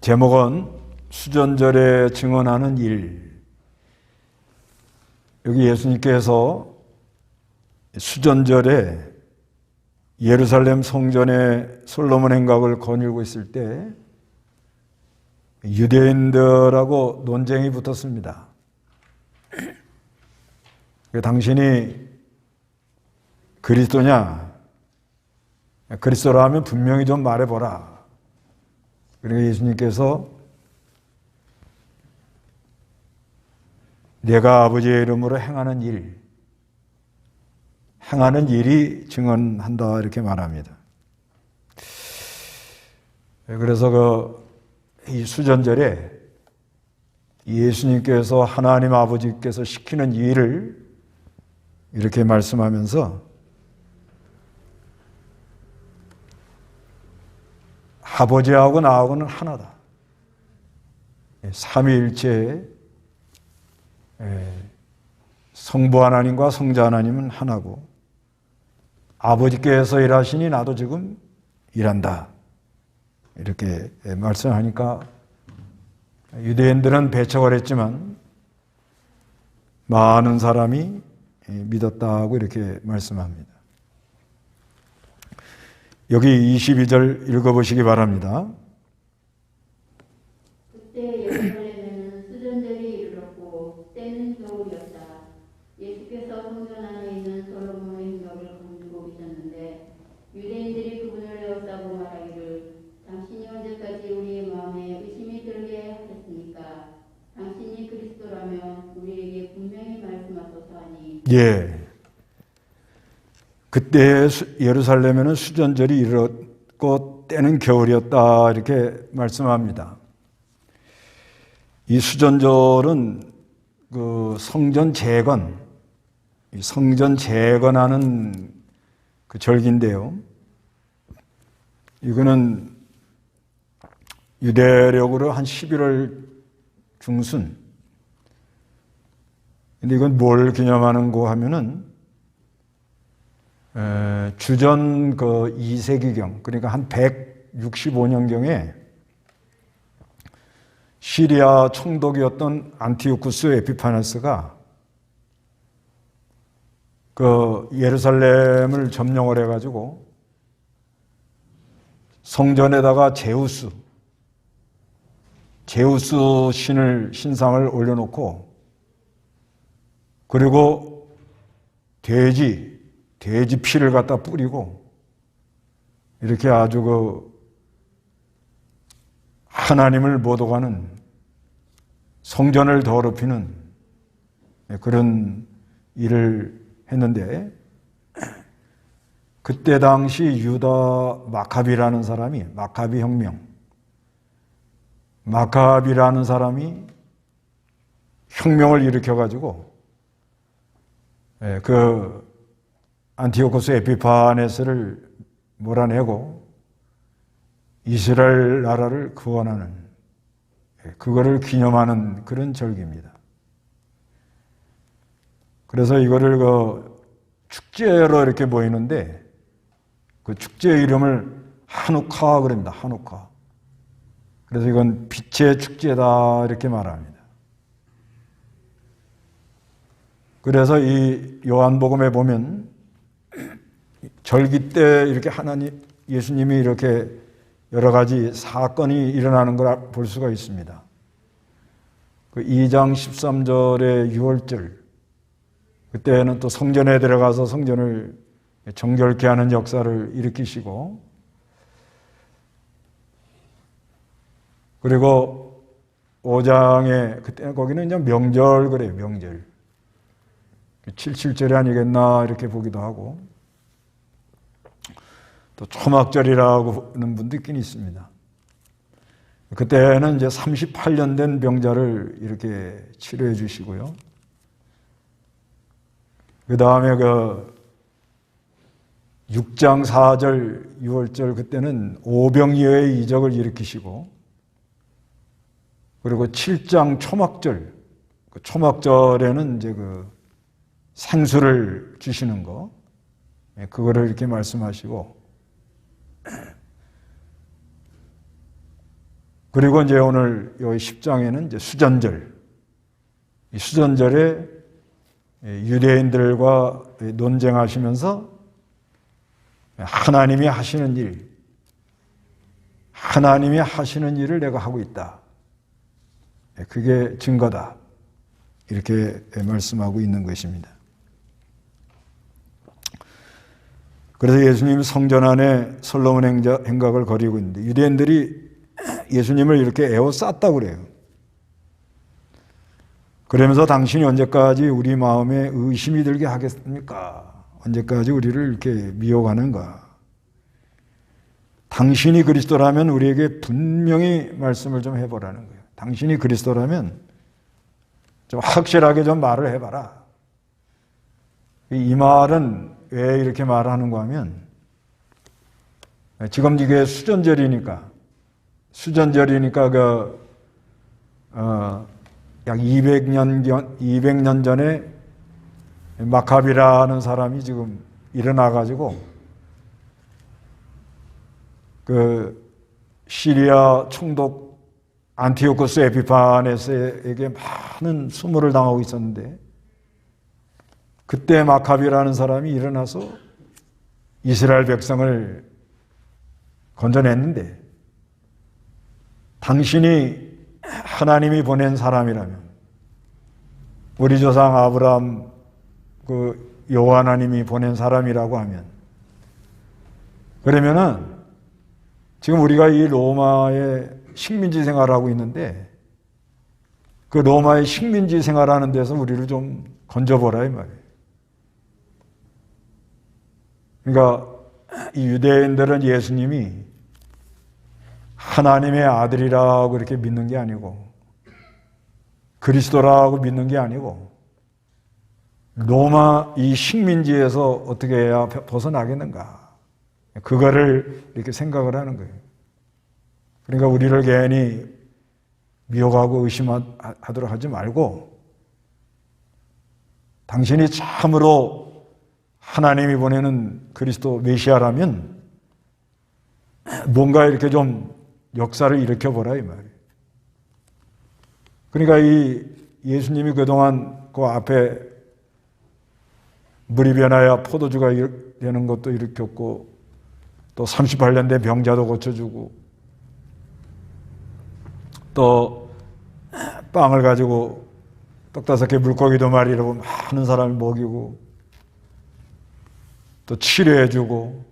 제목은 수전절에 증언하는 일. 여기 예수님께서 수전절에 예루살렘 성전의 솔로몬 행각을 거닐고 있을 때 유대인들하고 논쟁이 붙었습니다. 당신이 그리스도냐? 그리스도라면 분명히 좀 말해보라. 그러니까 예수님께서 내가 아버지의 이름으로 행하는 일이 증언한다 이렇게 말합니다. 그래서 이 수전절에 예수님께서 하나님 아버지께서 시키는 일을 이렇게 말씀하면서 아버지하고 나하고는 하나다. 삼위일체의 성부 하나님과 성자 하나님은 하나고 아버지께서 일하시니 나도 지금 일한다. 이렇게 말씀하니까 유대인들은 배척을 했지만 많은 사람이 믿었다고 이렇게 말씀합니다. 여기 22절 읽어보시기 바랍니다. 그때 예루살렘에는 수전절이 이르렀고 때는 겨울이었다. 예수께서 성전 안에 있는 솔로몬의 행각을 거닐고 계셨는데 유대인들이 그분을 에워싸고 말하기를 당신이 언제까지 우리의 마음에 의심이 들게 하셨습니까? 당신이 그리스도라면 우리에게 분명히 말씀하소서 하니. 그때 예루살렘에는 수전절이 이르렀고 때는 겨울이었다 이렇게 말씀합니다. 이 수전절은 그 성전 재건하는 그 절기인데요. 이거는 유대력으로 한 11월 중순. 근데 이건 뭘 기념하는 거 하면은 주전 그 2세기경, 그러니까 한 165년경에 시리아 총독이었던 안티오쿠스 에피파네스가 그 예루살렘을 점령을 해가지고 성전에다가 제우스 신상을 올려놓고 그리고 돼지 피를 갖다 뿌리고 이렇게 아주 그 하나님을 모독하는 성전을 더럽히는 그런 일을 했는데 그때 당시 유다 마카비라는 사람이 마카비 혁명 마카비라는 사람이 혁명을 일으켜가지고 그 안티오코스 에피파네스를 몰아내고 이스라엘 나라를 구원하는 그거를 기념하는 그런 절기입니다. 그래서 이거를 그 축제로 이렇게 모이는데 그 축제 이름을 하누카 그럽니다. 하누카. 그래서 이건 빛의 축제다 이렇게 말합니다. 그래서 이 요한복음에 보면 절기 때 이렇게 예수님이 이렇게 여러 가지 사건이 일어나는 걸 볼 수가 있습니다. 그 2장 13절의 유월절, 그때는 또 성전에 들어가서 성전을 정결케 하는 역사를 일으키시고, 그리고 5장에, 그때 거기는 이제 명절 그래요, 명절. 77절이 아니겠나 이렇게 보기도 하고, 또 초막절이라고 하는 분도 있긴 있습니다. 그때는 이제 38년 된 병자를 이렇게 치료해 주시고요. 그 다음에 그 6장 4절 6월절 그때는 오병이어의 이적을 일으키시고, 그리고 7장 초막절, 그 초막절에는 이제 그 생수를 주시는 거, 그거를 이렇게 말씀하시고, 그리고 이제 오늘 여기 10장에는 이제 수전절, 이 수전절에 유대인들과 논쟁하시면서 하나님이 하시는 일, 하나님이 하시는 일을 내가 하고 있다. 그게 증거다. 이렇게 말씀하고 있는 것입니다. 그래서 예수님 성전 안에 솔로몬 행각을 거리고 있는데 유대인들이 예수님을 이렇게 에워쌌다고 그래요. 그러면서 당신이 언제까지 우리 마음에 의심이 들게 하겠습니까? 언제까지 우리를 이렇게 미혹하는가? 당신이 그리스도라면 우리에게 분명히 말씀을 좀 해보라는 거예요. 당신이 그리스도라면 좀 확실하게 좀 말을 해봐라. 이 말은 왜 이렇게 말하는가 하면 지금 이게 수전절이니까 약 200년 전에 마카비라는 사람이 지금 일어나가지고 그 시리아 총독 안티오코스 에피파네스에게 많은 수모를 당하고 있었는데 그때 마카비라는 사람이 일어나서 이스라엘 백성을 건져냈는데 당신이 하나님이 보낸 사람이라면 우리 조상 아브라함 그 여호와 하나님이 보낸 사람이라고 하면 그러면은 지금 우리가 이 로마의 식민지 생활하고 있는데 그 로마의 식민지 생활하는 데서 우리를 좀 건져보라 이 말이에요. 그러니까 이 유대인들은 예수님이 하나님의 아들이라고 이렇게 믿는 게 아니고 그리스도라고 믿는 게 아니고 로마 이 식민지에서 어떻게 해야 벗어나겠는가 그거를 이렇게 생각을 하는 거예요. 그러니까 우리를 괜히 미혹하고 의심하도록 하지 말고 당신이 참으로 하나님이 보내는 그리스도 메시아라면 뭔가 이렇게 좀 역사를 일으켜보라 이 말이에요. 그러니까 이 예수님이 그동안 그 앞에 물이 변하여 포도주가 되는 것도 일으켰고 또 38년 된 병자도 고쳐주고 또 빵을 가지고 떡 5개 물고기 2마리로 많은 사람을 먹이고 또 치료해주고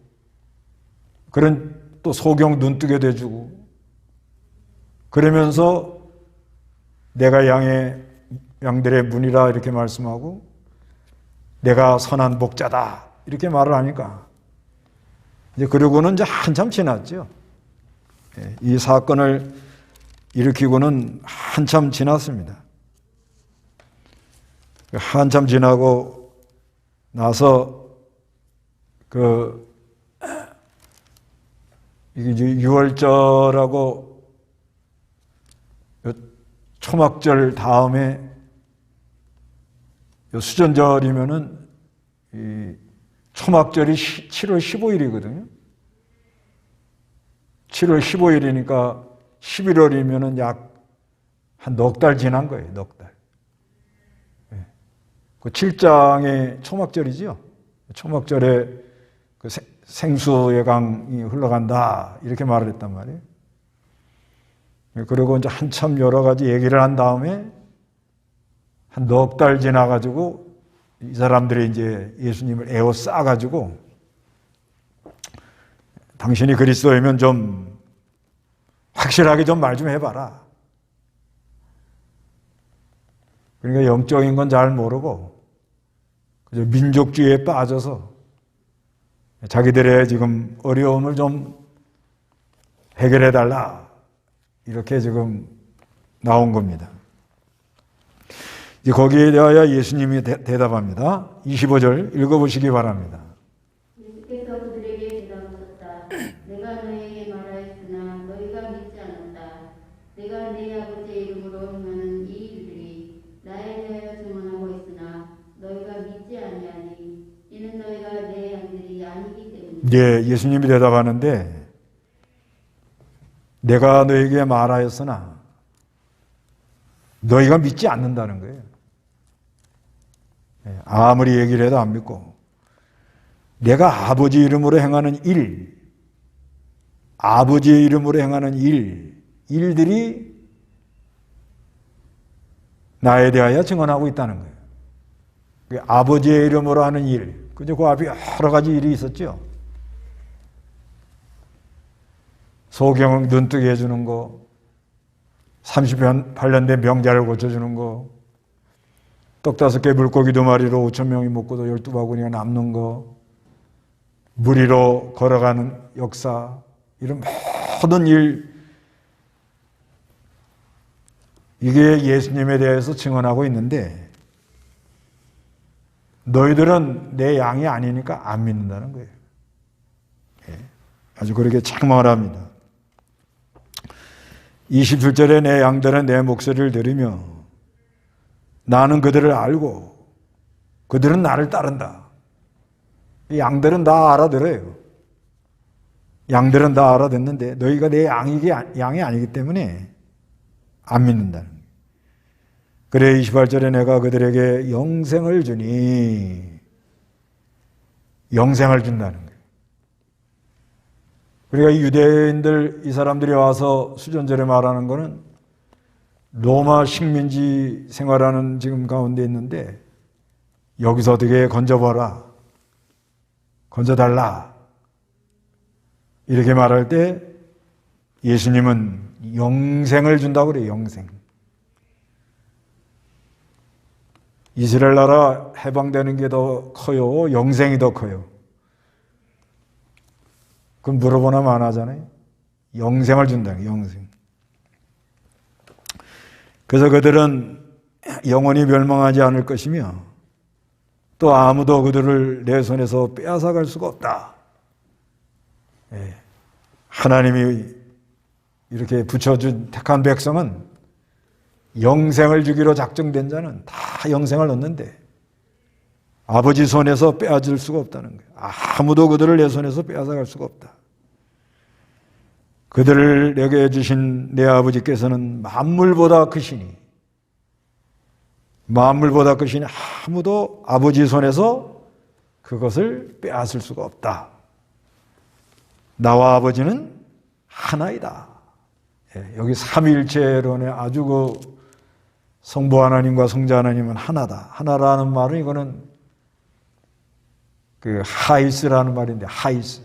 그런 또 소경 눈뜨게 돼주고 그러면서 내가 양들의 문이라 이렇게 말씀하고 내가 선한 목자다 이렇게 말을 하니까 이제 그러고는 이제 한참 지났죠. 이 사건을 일으키고는 한참 지났습니다. 한참 지나고 나서 이게 6월절하고 초막절 다음에 수전절이면은 이 초막절이 7월 15일이거든요. 7월 15일이니까 11월이면은 약 한 넉 달 지난 거예요. 넉 달. 그 7장의 초막절이죠. 초막절에 그 생수의 강이 흘러간다 이렇게 말을 했단 말이에요. 그리고 이제 한참 여러 가지 얘기를 한 다음에 한 넉 달 지나가지고 이 사람들이 이제 예수님을 에워싸가지고 당신이 그리스도이면 좀 확실하게 좀 말 좀 해봐라. 그러니까 영적인 건 잘 모르고 그저 민족주의에 빠져서 자기들의 지금 어려움을 좀 해결해달라. 이렇게 지금 나온 겁니다. 이제 거기에 대하여 예수님이 대답합니다. 25절 읽어보시기 바랍니다. 예수께서 그들에게 대답하셨다. 내가 너희에게 말하였으나 너희가 믿지 않았다. 내가 내 아버지의 이름으로 행하는 이 일들이 나에 대하여 증언하고 있으나 너희가 믿지 아니하니 이는 너희가 내 양들이 아니기 때문이다. 예, 예수님이 대답하는데 내가 너에게 말하였으나 너희가 믿지 않는다는 거예요. 아무리 얘기를 해도 안 믿고, 내가 아버지 이름으로 행하는 일, 아버지의 이름으로 행하는 일들이 나에 대하여 증언하고 있다는 거예요. 아버지의 이름으로 하는 일, 그 앞에 여러 가지 일이 있었죠. 소경 눈뜨게 해주는 거, 38년 된 병자를 고쳐주는 거, 떡 5개 물고기 2마리로 5,000명이 먹고도 12바구니가 남는 거, 물 위로 걸어가는 역사, 이런 모든 일, 이게 예수님에 대해서 증언하고 있는데 너희들은 내 양이 아니니까 안 믿는다는 거예요. 아주 그렇게 책망을 합니다. 27절에 내 양들은 내 목소리를 들으며 나는 그들을 알고 그들은 나를 따른다. 이 양들은 다 알아들어요. 양들은 다 알아듣는데 너희가 내 양이 아니기 때문에 안 믿는다는 거예요. 그래 28절에 내가 그들에게 영생을 주니, 영생을 준다는 거예요. 그러니까 이 유대인들, 이 사람들이 와서 수전절에 말하는 거는 로마 식민지 생활하는 지금 가운데 있는데 여기서 어떻게 건져봐라, 건져달라 이렇게 말할 때 예수님은 영생을 준다고 그래요. 영생. 이스라엘 나라 해방되는 게 더 커요? 영생이 더 커요? 그럼 물어보나 마나잖아요. 영생을 준다는 거예요. 영생. 그래서 그들은 영원히 멸망하지 않을 것이며 또 아무도 그들을 내 손에서 빼앗아갈 수가 없다. 하나님이 이렇게 붙여준 택한 백성은 영생을 주기로 작정된 자는 다 영생을 얻는데 아버지 손에서 빼앗을 수가 없다는 거예요. 아무도 그들을 내 손에서 빼앗아갈 수가 없다. 그들을 내게 주신 내 아버지께서는 만물보다 크시니, 만물보다 크시니 아무도 아버지 손에서 그것을 빼앗을 수가 없다. 나와 아버지는 하나이다. 여기 삼위일체론의 아주 그 성부 하나님과 성자 하나님은 하나다. 하나라는 말은 이거는 그 하이스라는 말인데, 하이스.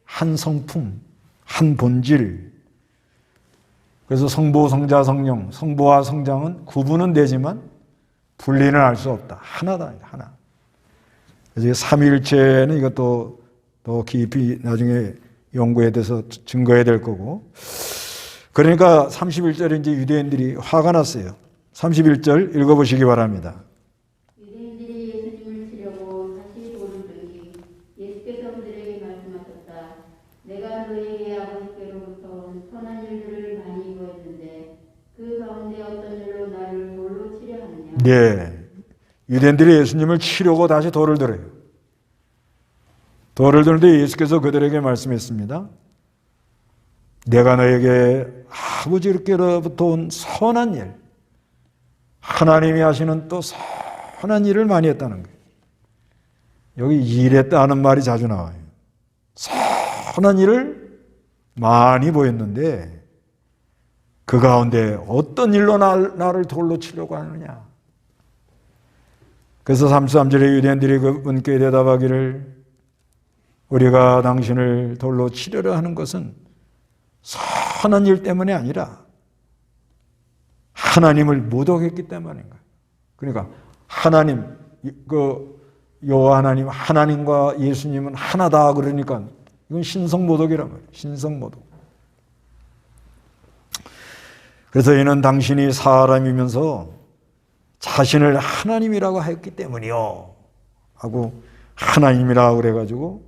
한 성품, 한 본질. 그래서 성부, 성자, 성령, 성부와 성장은 구분은 되지만 분리는 할 수 없다. 하나다, 하나. 그래서 삼위일체는 이것도 더 깊이 나중에 연구에 대해서 증거해야 될 거고. 그러니까 31절에 이제 유대인들이 화가 났어요. 31절 읽어보시기 바랍니다. 유대인들이 예수님을 치려고 다시 돌을 들기 예수께서 그들에게 말씀하셨다. 내가 너희에게 아버지께로부터 온 선한 일들을 많이 보였는데 그 가운데 어떤 일로 나를 돌로 치려 하느냐. 네, 유대인들이 예수님을 치려고 다시 돌을 들어요. 돌을 드는데 예수께서 그들에게 말씀했습니다. 내가 너에게 아버지께로부터 온 선한 일, 하나님이 하시는 또 선한 일을 많이 했다는 거예요. 여기 일했다는 말이 자주 나와요. 선한 일을 많이 보였는데 그 가운데 어떤 일로 나를 돌로 치려고 하느냐. 그래서 33절에 유대인들이 그분께 대답하기를 우리가 당신을 돌로 치려려 하는 것은 선한 일 때문이 아니라 하나님을 모독했기 때문인가. 그러니까 하나님, 여호와 하나님, 하나님과 예수님은 하나다 그러니까 이건 신성모독이란 말이에요. 신성모독. 그래서 이는 당신이 사람이면서 자신을 하나님이라고 했기 때문이요 하고 하나님이라고 그래가지고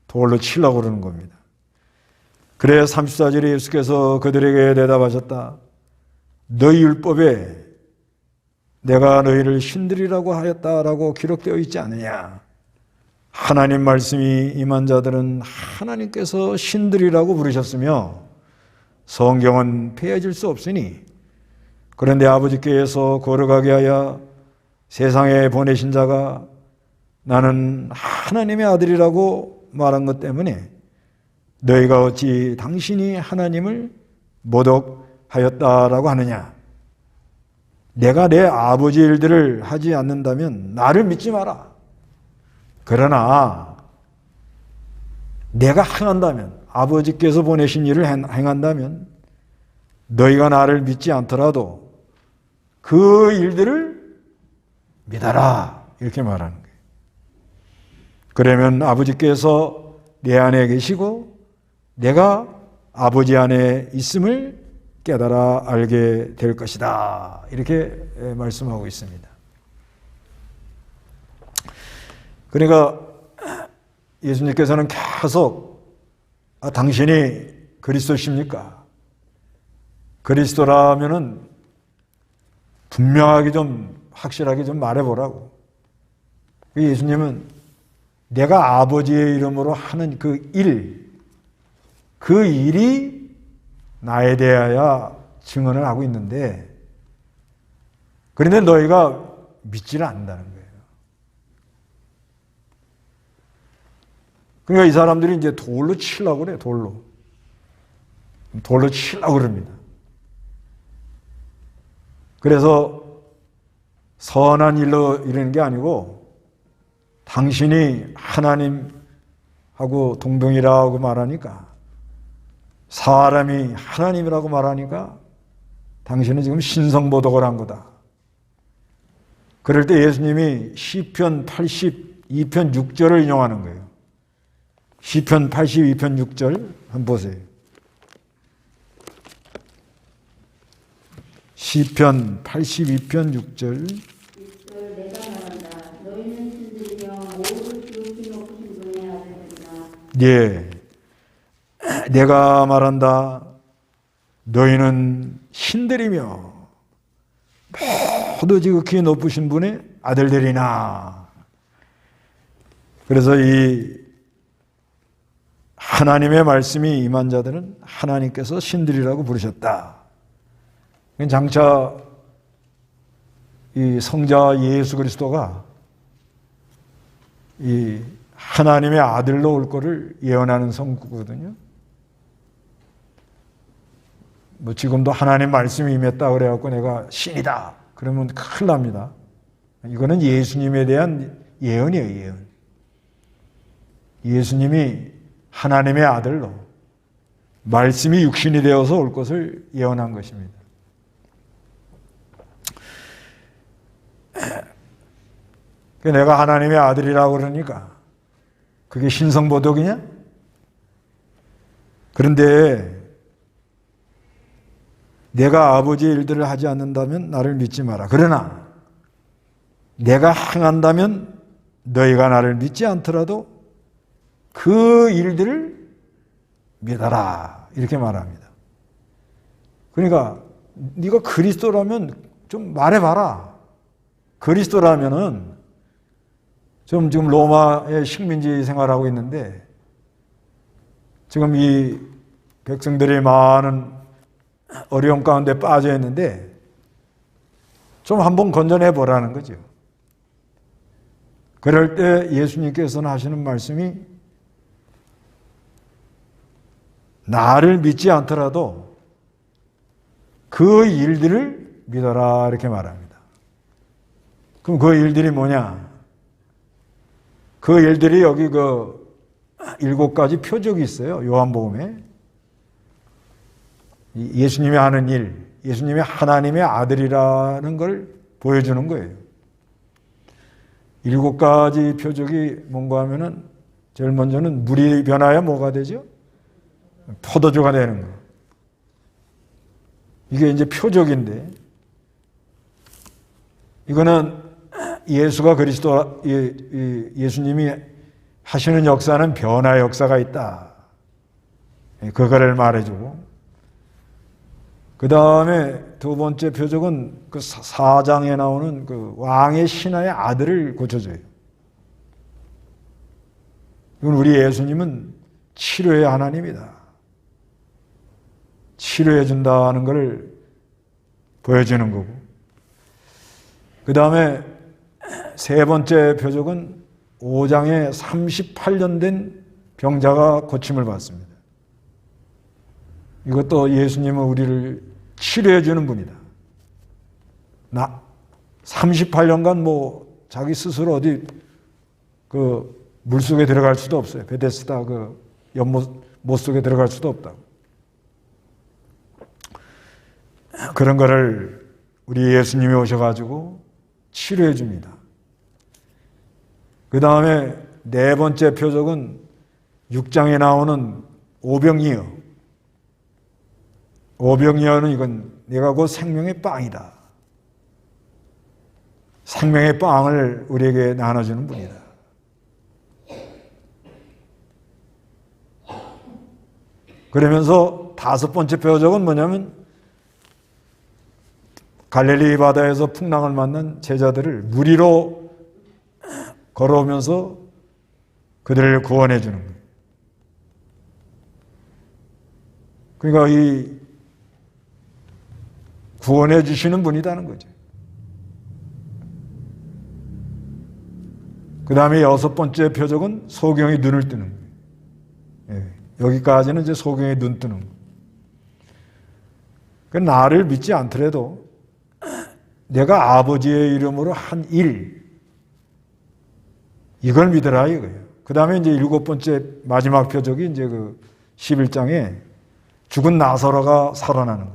돌로 치려고 그러는 겁니다. 그래 34절에 예수께서 그들에게 대답하셨다. 너희 율법에 내가 너희를 신들이라고 하였다라고 기록되어 있지 않느냐. 하나님 말씀이 임한 자들은 하나님께서 신들이라고 부르셨으며 성경은 폐해질 수 없으니 그런데 아버지께서 걸어가게 하여 세상에 보내신 자가 나는 하나님의 아들이라고 말한 것 때문에 너희가 어찌 당신이 하나님을 모독하였다라고 하느냐. 내가 내 아버지 일들을 하지 않는다면 나를 믿지 마라. 그러나 내가 행한다면, 아버지께서 보내신 일을 행한다면 너희가 나를 믿지 않더라도 그 일들을 믿어라. 이렇게 말하는 거예요. 그러면 아버지께서 내 안에 계시고 내가 아버지 안에 있음을 깨달아 알게 될 것이다. 이렇게 말씀하고 있습니다. 그러니까 예수님께서는 계속 당신이 그리스도십니까? 그리스도라면은 분명하게 좀 확실하게 좀 말해보라고. 예수님은 내가 아버지의 이름으로 하는 그 일이 나에 대하여 증언을 하고 있는데 그런데 너희가 믿지를 않는다는 거예요. 그러니까 이 사람들이 이제 돌로 치려고 그래요. 돌로 치려고 그럽니다. 그래서 선한 일로 이러는 게 아니고 당신이 하나님하고 동등이라고 말하니까, 사람이 하나님이라고 말하니까 당신은 지금 신성모독을 한 거다. 그럴 때 예수님이 시편 82편 6절을 인용하는 거예요. 시편 82편 6절 한번 보세요. 시편 82편 6절. 내가 말한다. 너희는 신들이며 모든 지극히 높으신 분의 아들들이나. 예. 내가 말한다. 너희는 신들이며 모두 지극히 높으신 분의 아들들이나. 그래서 이 하나님의 말씀이 임한 자들은 하나님께서 신들이라고 부르셨다. 장차 이 성자 예수 그리스도가 이 하나님의 아들로 올 거를 예언하는 성구거든요. 뭐 지금도 하나님 말씀이 임했다 그래갖고 내가 신이다 그러면 큰일 납니다. 이거는 예수님에 대한 예언이에요, 예언. 예수님이 하나님의 아들로 말씀이 육신이 되어서 올 것을 예언한 것입니다. 내가 하나님의 아들이라고 그러니까 그게 신성모독이냐? 그런데 내가 아버지의 일들을 하지 않는다면 나를 믿지 마라. 그러나 내가 행한다면 너희가 나를 믿지 않더라도 그 일들을 믿어라. 이렇게 말합니다. 그러니까 네가 그리스도라면 좀 말해봐라. 그리스도라면은 지금 로마의 식민지 생활하고 있는데 지금 이 백성들이 많은 어려움 가운데 빠져 있는데 좀 한번 건져내 보라는 거죠. 그럴 때 예수님께서는 하시는 말씀이 나를 믿지 않더라도 그 일들을 믿어라 이렇게 말합니다. 그럼 그 일들이 뭐냐? 그 일들이 여기 그 7가지 표적이 있어요. 요한복음에. 예수님이 하는 일, 예수님이 하나님의 아들이라는 걸 보여주는 거예요. 7가지 표적이 뭔가 하면은 제일 먼저는 물이 변하여 뭐가 되죠? 포도주가 되는 거예요. 이게 이제 표적인데 이거는 예수가 그리스도, 예수님이 하시는 역사는 변화의 역사가 있다. 그거를 말해주고, 그 다음에 두 번째 표적은 그 4장에 나오는 그 왕의 신하의 아들을 고쳐줘요. 이건 우리 예수님은 치료의 하나님이다. 치료해 준다는 것을 보여주는 거고, 그 다음에 세 번째 표적은 5장에 38년 된 병자가 고침을 받습니다. 이것도 예수님은 우리를 치료해 주는 분이다. 38년간 뭐 자기 스스로 어디 그 물속에 들어갈 수도 없어요. 베데스다 그 연못 속에 들어갈 수도 없다고. 그런 거를 우리 예수님이 오셔가지고 치료해 줍니다. 그 다음에 네 번째 표적은 6장에 나오는 오병이어. 오병이어는 이건 내가 곧 생명의 빵이다. 생명의 빵을 우리에게 나눠주는 분이다. 그러면서 다섯 번째 표적은 뭐냐면 갈릴리 바다에서 풍랑을 만난 제자들을 물 위로 걸어오면서 그들을 구원해 주는 거예요. 그러니까 이 구원해 주시는 분이라는 거죠. 그 다음에 여섯 번째 표적은 소경이 눈을 뜨는 거예요. 여기까지는 이제 소경이 눈 뜨는 거예요. 그 나를 믿지 않더라도 내가 아버지의 이름으로 한 일, 이걸 믿으라 이거예요. 그 다음에 이제 일곱 번째 마지막 표적이 이제 그 11장에 죽은 나사로가 살아나는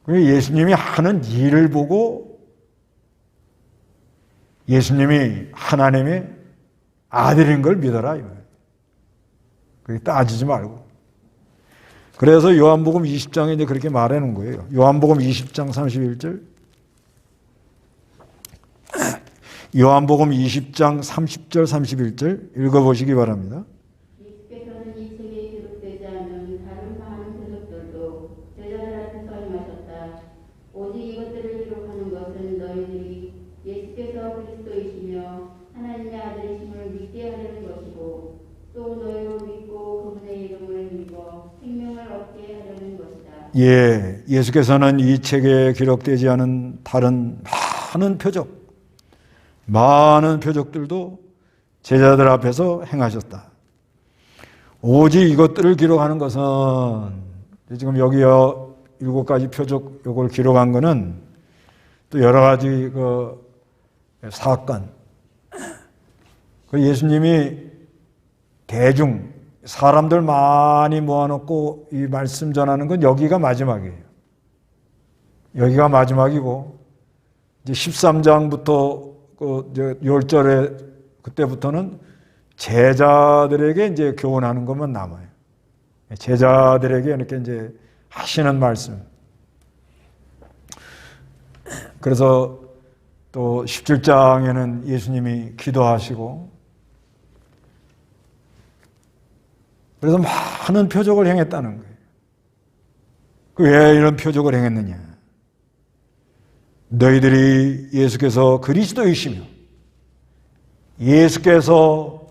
거예요. 예수님이 하는 일을 보고 예수님이 하나님의 아들인 걸 믿어라 이거예요. 그게 따지지 말고. 그래서 요한복음 20장에 이제 그렇게 말해 놓은 거예요. 요한복음 20장 31절. 요한복음 20장 30절 31절 읽어보시기 바랍니다. 예수께서는 이 책에 기록되지 않은 다른 많은 표적들도 제자들 앞에서 행하셨다. 오직 이것들을 기록하는 것은 너희들이 예수께서 그리스도이시며 하나님의 아들이심을 믿게 하려는 것이고 또 너희로 믿고 그분의 이름을 믿어 생명을 얻게 하려는 것이다. 예, 예수께서는 이 책에 기록되지 않은 다른 많은 표적들도 제자들 앞에서 행하셨다. 오직 이것들을 기록하는 것은, 지금 여기 7가지 표적 요걸 기록한 거는 또 여러 가지 그 사건, 그 예수님이 대중 사람들 많이 모아놓고 이 말씀 전하는 건 여기가 마지막이에요. 여기가 마지막이고 이제 13장부터 그 10절에 그때부터는 제자들에게 이제 교훈하는 것만 남아요. 제자들에게 이렇게 이제 하시는 말씀. 그래서 또 17장에는 예수님이 기도하시고, 그래서 많은 표적을 행했다는 거예요. 왜 이런 표적을 행했느냐? 너희들이 예수께서 그리스도이시며 예수께서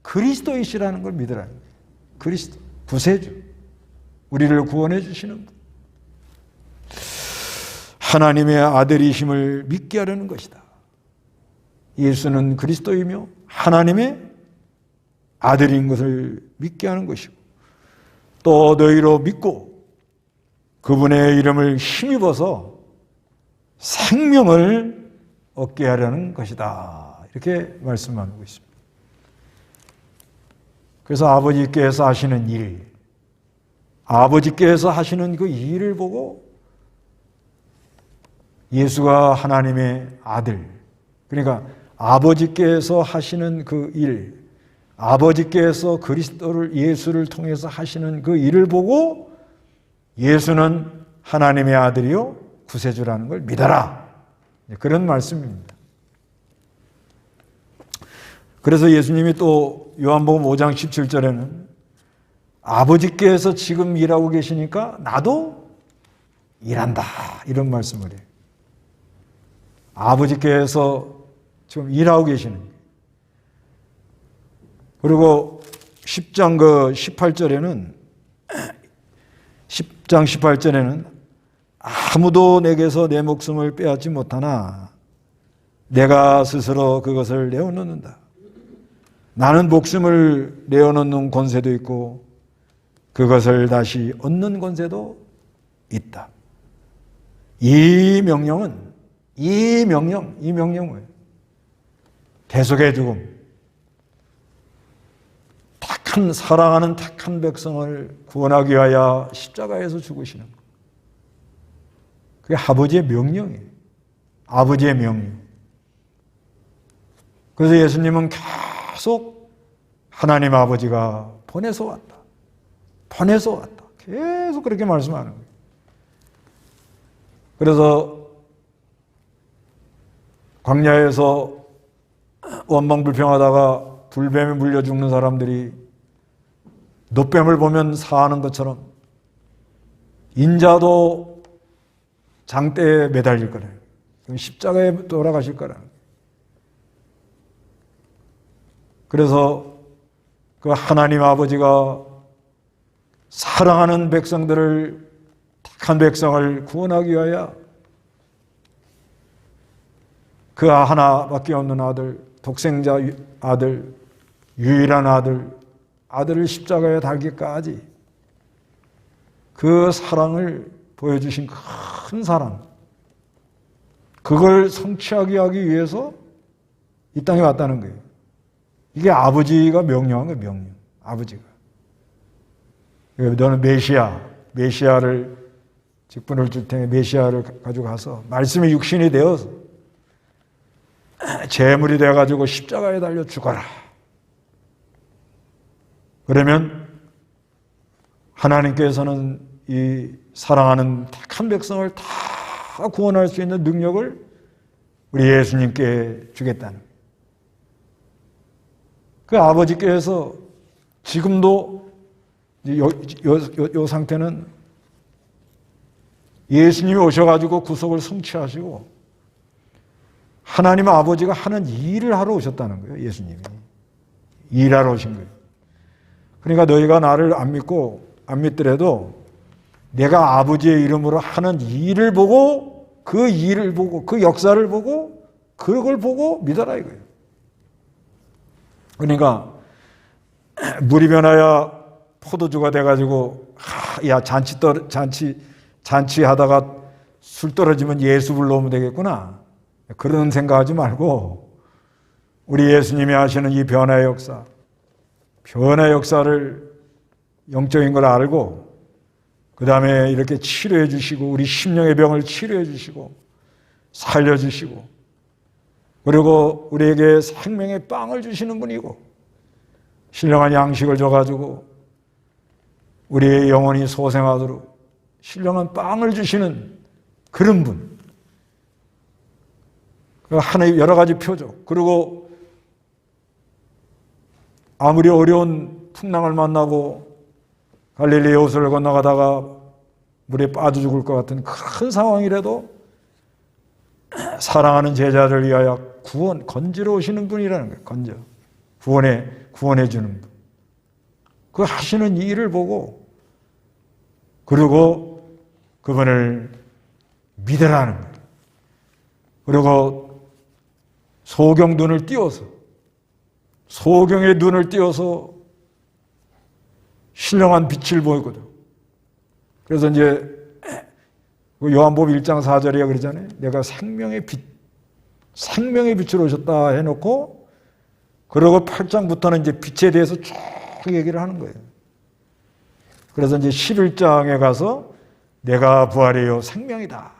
그리스도이시라는 걸 믿으라는 거예요. 그리스도, 구세주, 우리를 구원해 주시는 분, 하나님의 아들이심을 믿게 하려는 것이다. 예수는 그리스도이며 하나님의 아들인 것을 믿게 하는 것이고, 또 너희로 믿고 그분의 이름을 힘입어서 생명을 얻게 하려는 것이다. 이렇게 말씀하고 있습니다. 그래서 아버지께서 하시는 일, 아버지께서 하시는 그 일을 보고 예수가 하나님의 아들, 그러니까 아버지께서 하시는 그 일, 아버지께서 그리스도를, 예수를 통해서 하시는 그 일을 보고 예수는 하나님의 아들이요 구세주라는 걸 믿어라. 그런 말씀입니다. 그래서 예수님이 또 요한복음 5장 17절에는 아버지께서 지금 일하고 계시니까 나도 일한다. 이런 말씀을 해요. 아버지께서 지금 일하고 계시는 거예요. 그리고 10장 그 18절에는 10장 18절에는 아무도 내게서 내 목숨을 빼앗지 못하나 내가 스스로 그것을 내어놓는다. 나는 목숨을 내어놓는 권세도 있고 그것을 다시 얻는 권세도 있다. 이 명령은 이 명령은 대속의 죽음, 착한 사랑하는 착한 백성을 구원하기 위하여 십자가에서 죽으시는 것. 그게 아버지의 명령이에요. 아버지의 명령. 그래서 예수님은 계속 하나님 아버지가 보내서 왔다. 보내서 왔다. 계속 그렇게 말씀하는 거예요. 그래서 광야에서 원망불평하다가 불뱀에 물려 죽는 사람들이 노뱀을 보면 사하는 것처럼 인자도 장대에 매달릴 거래요. 십자가에 돌아가실 거라는 거예요. 그래서 그 하나님 아버지가 사랑하는 백성들을, 택한 백성을 구원하기 위하여 그 하나밖에 없는 아들, 독생자 아들, 유일한 아들을 십자가에 달기까지 그 사랑을 보여주신 큰 사랑, 그걸 성취하기 위해서 이 땅에 왔다는 거예요. 이게 아버지가 명령한 거예요, 명령. 아버지가. 너는 메시아를 직분을 줄 테니 메시아를 가지고 가서 말씀이 육신이 되어서 제물이 되어가지고 십자가에 달려 죽어라. 그러면 하나님께서는 이 사랑하는 택한 백성을 다 구원할 수 있는 능력을 우리 예수님께 주겠다는. 그 아버지께서 지금도 요 상태는 예수님이 오셔가지고 구속을 성취하시고 하나님 아버지가 하는 일을 하러 오셨다는 거예요. 예수님이 일하러 오신 거예요. 그러니까 너희가 나를 안 믿더라도 내가 아버지의 이름으로 하는 일을 보고 그 역사를 보고 그걸 보고 믿어라 이거예요. 그러니까 물이 변하여 포도주가 돼가지고 야 잔치하다가 술 떨어지면 예수 불러오면 되겠구나. 그런 생각하지 말고 우리 예수님이 하시는 이 변화의 역사를 영적인 걸 알고 그 다음에 이렇게 치료해 주시고 우리 심령의 병을 치료해 주시고 살려주시고 그리고 우리에게 생명의 빵을 주시는 분이고 신령한 양식을 줘가지고 우리의 영혼이 소생하도록 신령한 빵을 주시는 그런 분. 하나의 여러 가지 표적. 그리고 아무리 어려운 풍랑을 만나고 갈릴리 호수를 건너가다가 물에 빠져 죽을 것 같은 큰 상황이라도 사랑하는 제자를 위하여 건지러 오시는 분이라는 거예요. 구원해 주는 분. 그 하시는 일을 보고 그리고 그분을 믿으라는 거예요. 그리고 소경의 눈을 띄워서 신령한 빛을 보이거든. 그래서 이제 요한복음 1장 4절에 그러잖아요. 내가 생명의 빛으로 오셨다 해놓고 그리고 8장부터는 이제 빛에 대해서 쭉 얘기를 하는 거예요. 그래서 이제 11장에 가서 내가 부활이요 생명이다.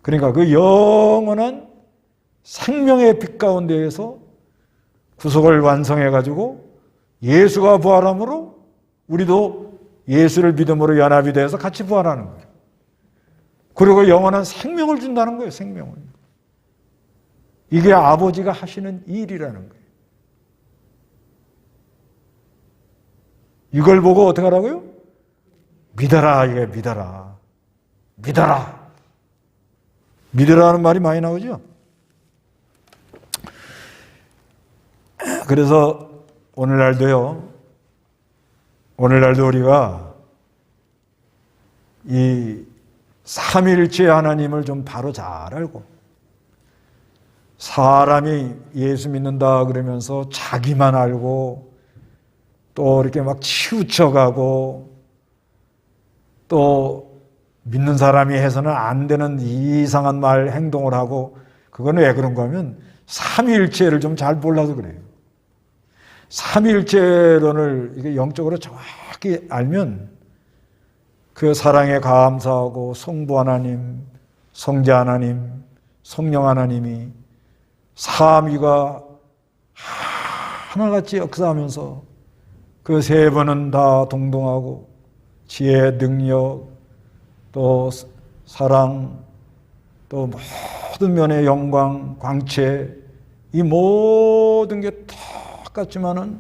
그러니까 그 영원한 생명의 빛 가운데에서 구속을 완성해가지고 예수가 부활함으로 우리도 예수를 믿음으로 연합이 되어서 같이 부활하는 거예요. 그리고 영원한 생명을 준다는 거예요. 생명을. 이게 아버지가 하시는 일이라는 거예요. 이걸 보고 어떻게 하라고요? 믿어라. 이게 믿어라. 믿으라는 말이 많이 나오죠. 그래서 오늘날도요, 오늘날도 우리가 이 삼위일체 하나님을 좀 바로 잘 알고, 사람이 예수 믿는다 그러면서 자기만 알고 또 이렇게 막 치우쳐가고 또 믿는 사람이 해서는 안 되는 이상한 말 행동을 하고, 그건 왜 그런가 하면 삼위일체를 좀 잘 몰라서 그래요. 삼위일체론을 이게 영적으로 정확히 알면 그 사랑에 감사하고 성부 하나님, 성자 하나님, 성령 하나님이 삼위가 하나같이 역사하면서 그 세 번은 다 동동하고 지혜, 능력, 또 사랑, 또 모든 면의 영광, 광채, 이 모든 게 똑같지만은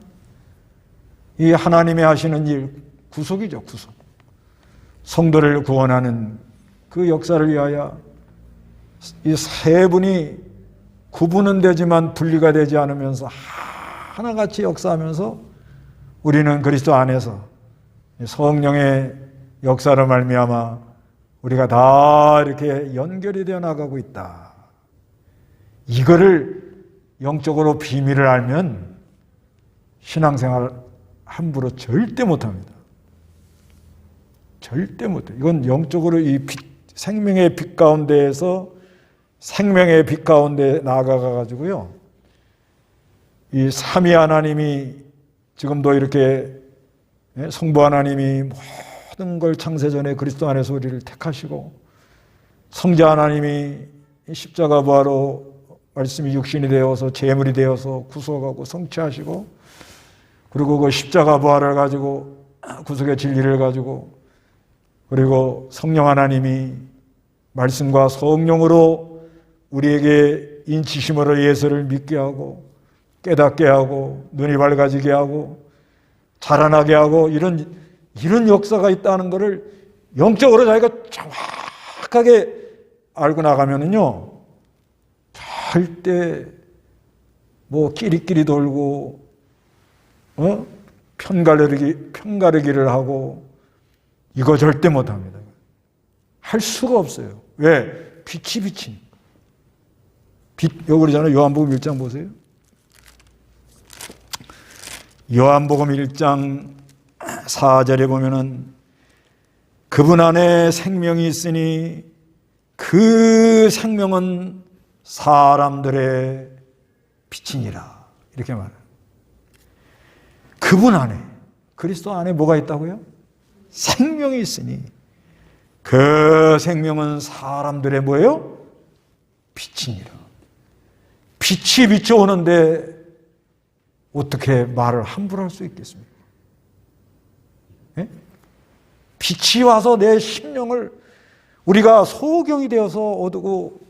이 하나님이 하시는 일, 구속이죠, 구속. 성도를 구원하는 그 역사를 위하여 이 세 분이 구분은 되지만 분리가 되지 않으면서 하나같이 역사하면서 우리는 그리스도 안에서 성령의 역사로 말미암아 우리가 다 이렇게 연결이 되어 나가고 있다. 이거를 영적으로 비밀을 알면 신앙생활 함부로 절대 못합니다. 절대 못해요. 이건 영적으로 이 생명의 빛 가운데에서 생명의 빛 가운데 나아가가지고요, 이 삼위 하나님이 지금도 이렇게 성부 하나님이 모든 걸 창세전에 그리스도 안에서 우리를 택하시고, 성자 하나님이 십자가 부하로 말씀이 육신이 되어서 제물이 되어서 구속하고 성취하시고, 그리고 그 십자가 부하를 가지고 구속의 진리를 가지고, 그리고 성령 하나님이 말씀과 성령으로 우리에게 인치심으로 예수를 믿게 하고 깨닫게 하고 눈이 밝아지게 하고 자라나게 하고 이런 역사가 있다는 것을 영적으로 자기가 정확하게 알고 나가면은요, 절대 뭐 끼리끼리 돌고 편가르기를 하고 이거 절대 못합니다. 할 수가 없어요. 왜? 빛이 비치니까. 여기 그러잖아요. 요한복음 1장 보세요. 요한복음 1장 4절에 보면은 그분 안에 생명이 있으니 그 생명은 사람들의 빛이니라. 이렇게 말해요. 그분 안에, 그리스도 안에 뭐가 있다고요? 생명이 있으니 그 생명은 사람들의 뭐예요? 빛이니라. 빛이 비춰오는데 어떻게 말을 함부로 할 수 있겠습니까? 예? 빛이 와서 내 심령을, 우리가 소경이 되어서 어두고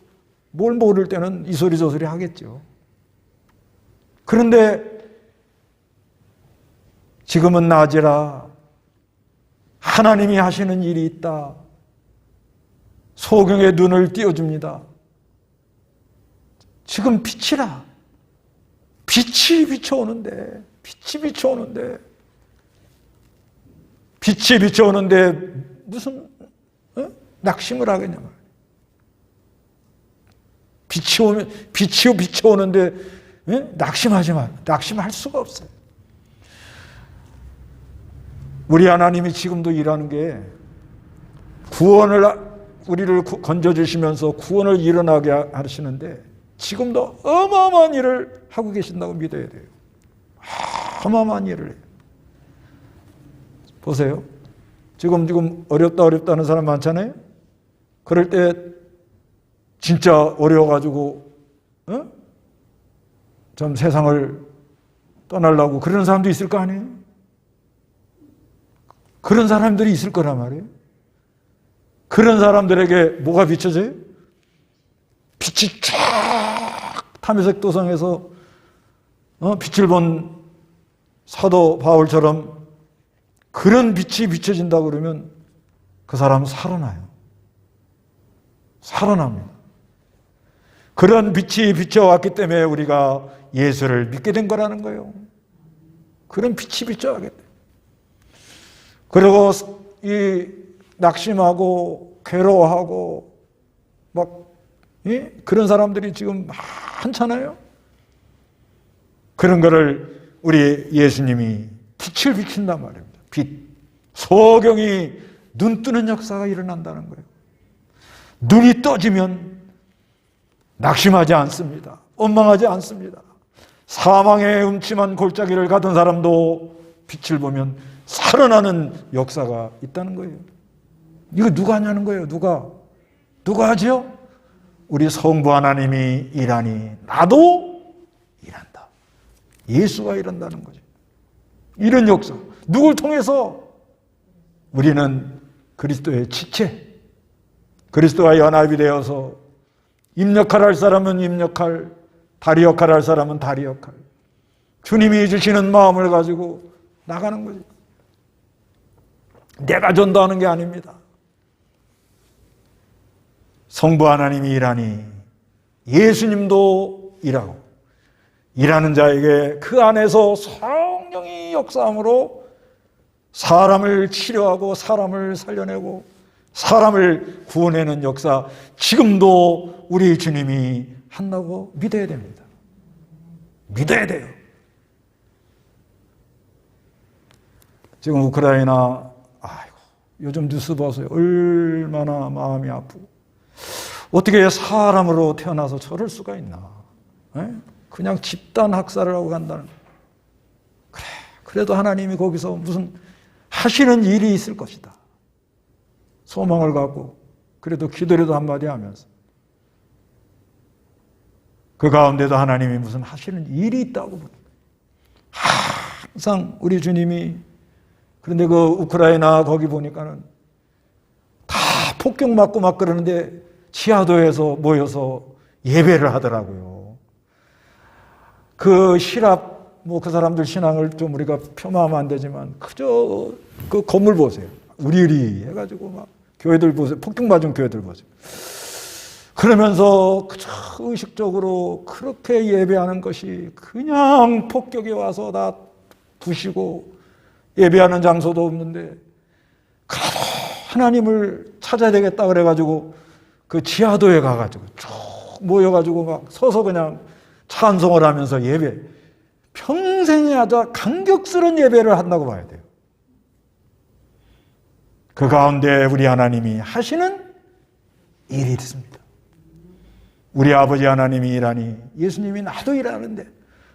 뭘 모를 때는 이 소리 저 소리 하겠죠. 그런데 지금은 낮이라 하나님이 하시는 일이 있다. 소경의 눈을 띄워줍니다. 지금 빛이라. 빛이 비춰오는데 무슨 낙심을 하겠냐 말이야. 빛이 비춰오는데 낙심하지 마. 낙심할 수가 없어요. 우리 하나님이 지금도 일하는 게 우리를 건져주시면서 구원을 일어나게 하시는데 지금도 어마어마한 일을 하고 계신다고 믿어야 돼요. 어마어마한 일을 해요. 보세요. 지금 어렵다는 사람 많잖아요. 그럴 때 진짜 어려워가지고 좀 세상을 떠나려고 그러는 사람도 있을 거 아니에요? 그런 사람들이 있을 거란 말이에요. 그런 사람들에게 뭐가 비춰져요? 빛이 쫙 탐의색 도성에서 빛을 본 사도 바울처럼 그런 빛이 비춰진다 그러면 그 사람은 살아나요. 살아납니다. 그런 빛이 비춰왔기 때문에 우리가 예수를 믿게 된 거라는 거예요. 그런 빛이 비춰왔기 때문에. 그리고 이 낙심하고 괴로워하고 막 그런 사람들이 지금 많잖아요. 그런 거를 우리 예수님이 빛을 비춘단 말입니다. 빛. 소경이 눈 뜨는 역사가 일어난다는 거예요. 눈이 떠지면 낙심하지 않습니다. 원망하지 않습니다. 사망의 음침한 골짜기를 가던 사람도 빛을 보면 살아나는 역사가 있다는 거예요. 이거 누가 하냐는 거예요. 누가 하죠? 우리 성부 하나님이 일하니 나도 일한다. 예수가 일한다는 거죠. 이런 역사. 누굴 통해서? 우리는 그리스도의 지체, 그리스도와 연합이 되어서 임역할 할 사람은 임역할, 다리 역할 할 사람은 다리 역할. 주님이 주시는 마음을 가지고 나가는 거죠. 내가 전도하는 게 아닙니다. 성부 하나님이 일하니 예수님도 일하고, 일하는 자에게 그 안에서 성령이 역사함으로 사람을 치료하고 사람을 살려내고 사람을 구원하는 역사, 지금도 우리 주님이 한다고 믿어야 됩니다. 믿어야 돼요. 지금 우크라이나, 요즘 뉴스 보세요. 얼마나 마음이 아프고. 어떻게 사람으로 태어나서 저럴 수가 있나. 그냥 집단 학살을 하고 간다는. 그래도 하나님이 거기서 무슨 하시는 일이 있을 것이다. 소망을 갖고 그래도 기도라도 한마디 하면서 그 가운데도 하나님이 무슨 하시는 일이 있다고 봅니다. 항상 우리 주님이, 그런데 그 우크라이나 거기 보니까는 다 폭격 맞고 막 그러는데 지하도에서 모여서 예배를 하더라고요. 그 시랍 그 사람들 신앙을 좀 우리가 폄하하면 안 되지만 그저 그 건물 보세요. 우리리 해가지고 막 교회들 보세요. 폭격 맞은 교회들 보세요. 그러면서 그저 의식적으로 그렇게 예배하는 것이 그냥 폭격이 와서 다 부시고 예배하는 장소도 없는데 그래도 하나님을 찾아야 되겠다 그래가지고 그 지하도에 가가지고 쭉 모여가지고 막 서서 그냥 찬송을 하면서 예배, 평생에 아주 감격스러운 예배를 한다고 봐야 돼요. 그 가운데 우리 하나님이 하시는 일이 있습니다. 우리 아버지 하나님이 일하니 예수님이 나도 일하는데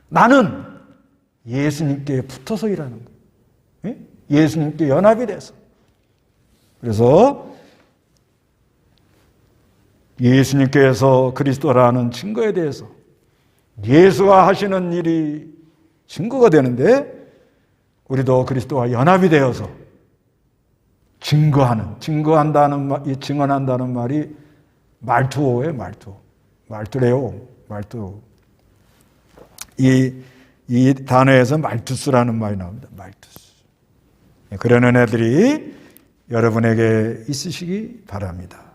나는 예수님께 붙어서 일하는 거예요. 예수님께 연합이 돼서. 그래서 예수님께서 그리스도라는 증거에 대해서 예수가 하시는 일이 증거가 되는데 우리도 그리스도와 연합이 되어서 증언한다는 말이 말투어예요, 말투래요, 말투. 이 단어에서 말투스라는 말이 나옵니다, 말투스. 그런 은혜들이 여러분에게 있으시기 바랍니다.